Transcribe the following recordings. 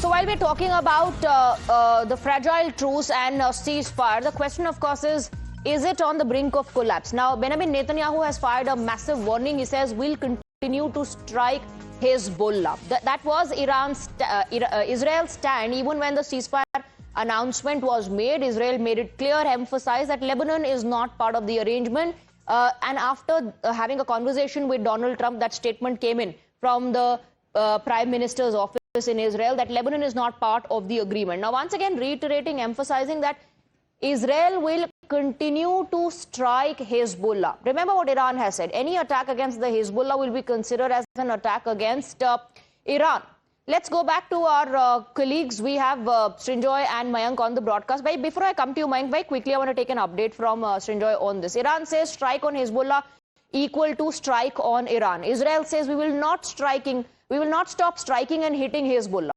So while we're talking about the fragile truce and ceasefire, the question, of course, is it on the brink of collapse? Now, Benjamin Netanyahu has fired a massive warning. He says, we'll continue to strike Hezbollah. That was Israel's stand. Even when the ceasefire announcement was made, Israel made it clear, emphasized that Lebanon is not part of the arrangement. And after having a conversation with Donald Trump, that statement came in from the Prime Minister's office in Israel that Lebanon is not part of the agreement. Now, once again, reiterating, emphasizing that Israel will continue to strike Hezbollah. Remember what Iran has said. Any attack against the Hezbollah will be considered as an attack against Iran. Let's go back to our colleagues. We have Srinjoy and Mayank on the broadcast. But before I come to you, Mayank, very quickly, I want to take an update from Srinjoy on this. Iran says strike on Hezbollah equal to strike on Iran. Israel says we will not stop striking and hitting Hezbollah.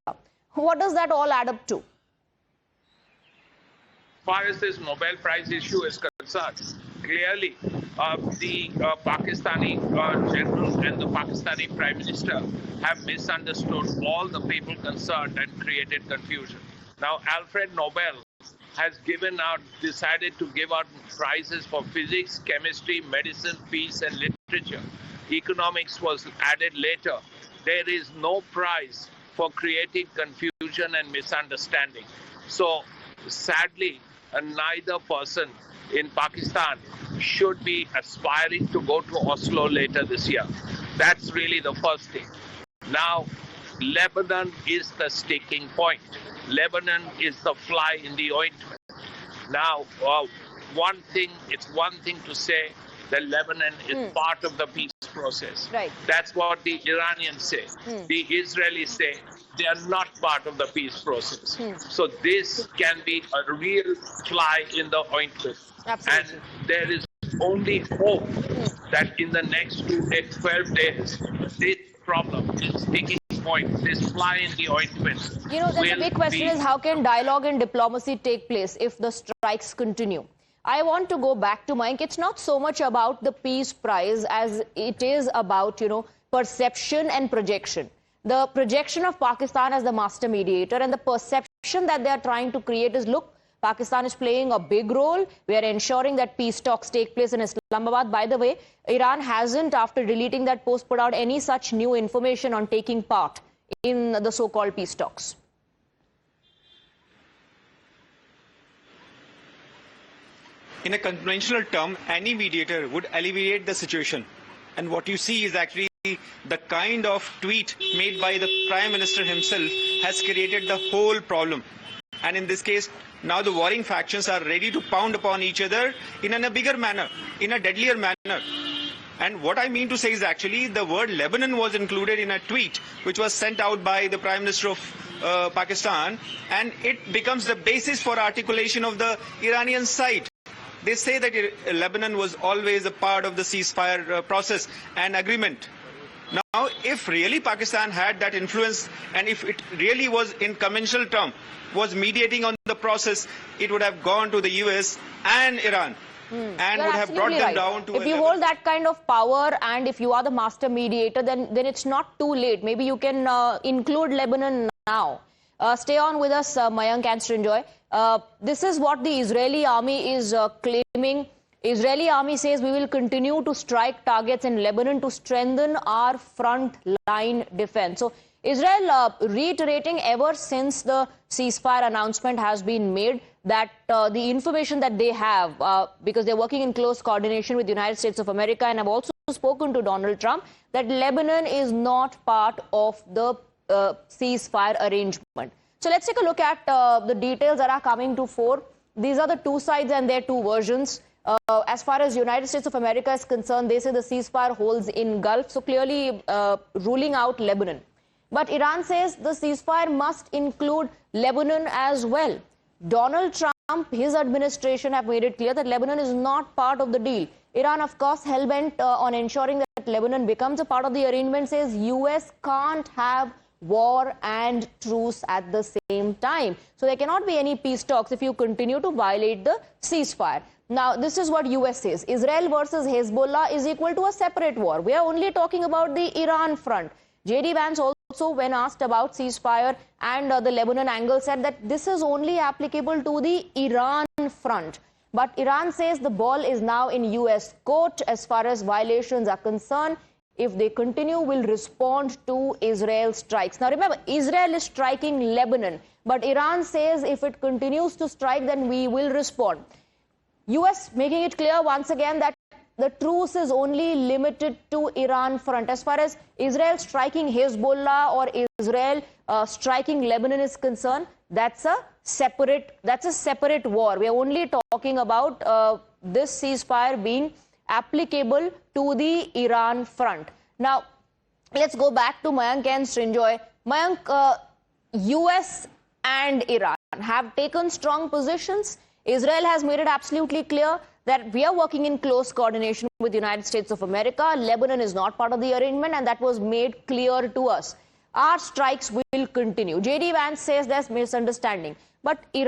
What does that all add up to? As far as this Nobel Prize issue is concerned, clearly the Pakistani general and the Pakistani Prime Minister have misunderstood all the people concerned and created confusion. Now, Alfred Nobel has decided to give out prizes for physics, chemistry, medicine, peace and literature. Economics was added later. There is no prize for creating confusion and misunderstanding. So, sadly, neither person in Pakistan should be aspiring to go to Oslo later this year. That's really the first thing. Now, Lebanon is the sticking point. Lebanon is the fly in the ointment. Now, it's one thing to say that Lebanon is part of the peace process. Right. That's what the Iranians say. The Israelis say they are not part of the peace process. So this can be a real fly in the ointment. Absolutely. And there is only hope that in the next 12 days, this problem, this sticking point, this fly in the ointment. You know, the big question is how can dialogue and diplomacy take place if the strikes continue? I want to go back to Mayank. It's not so much about the peace prize as it is about, perception and projection. The projection of Pakistan as the master mediator and the perception that they are trying to create is, look, Pakistan is playing a big role. We are ensuring that peace talks take place in Islamabad. By the way, Iran hasn't, after deleting that post, put out any such new information on taking part in the so-called peace talks. In a conventional term, any mediator would alleviate the situation. And what you see is actually the kind of tweet made by the Prime Minister himself has created the whole problem. And in this case, now the warring factions are ready to pound upon each other in a bigger manner, in a deadlier manner. And what I mean to say is actually the word Lebanon was included in a tweet which was sent out by the Prime Minister of Pakistan, and it becomes the basis for articulation of the Iranian side. They say that Lebanon was always a part of the ceasefire process and agreement. Now, if really Pakistan had that influence and if it really was in conventional term, was mediating on the process, it would have gone to the US and Iran and would have brought them down to If you hold that kind of power and if you are the master mediator, then it's not too late. Maybe you can include Lebanon now. Stay on with us, Mayank and Srinjoy. This is what the Israeli army is claiming. Israeli army says we will continue to strike targets in Lebanon to strengthen our front line defense. So Israel reiterating ever since the ceasefire announcement has been made that the information that they have, because they're working in close coordination with the United States of America and have also spoken to Donald Trump, that Lebanon is not part of the ceasefire arrangement. So let's take a look at the details that are coming to fore. These are the two sides and their two versions. As far as United States of America is concerned, they say the ceasefire holds in Gulf, so clearly ruling out Lebanon. But Iran says the ceasefire must include Lebanon as well. Donald Trump, his administration have made it clear that Lebanon is not part of the deal. Iran, of course, hell-bent on ensuring that Lebanon becomes a part of the arrangement, says US can't have war and truce at the same time. So there cannot be any peace talks if you continue to violate the ceasefire. Now, this is what US says. Israel versus Hezbollah is equal to a separate war. We are only talking about the Iran front. J.D. Vance also also, when asked about ceasefire and the Lebanon angle, said that this is only applicable to the Iran front. But Iran says the ball is now in US court as far as violations are concerned. If they continue, will respond to Israel strikes. Now remember, Israel is striking Lebanon, but Iran says if it continues to strike, then we will respond. US making it clear once again that the truce is only limited to Iran front. As far as Israel striking Hezbollah or Israel striking Lebanon is concerned, that's a separate war. We are only talking about this ceasefire being applicable to the Iran front. Now, let's go back to Mayank and Srinjoy. Mayank, US and Iran have taken strong positions. Israel has made it absolutely clear that we are working in close coordination with the United States of America. Lebanon is not part of the arrangement, and that was made clear to us. Our strikes will continue. J.D. Vance says there's misunderstanding. But Iran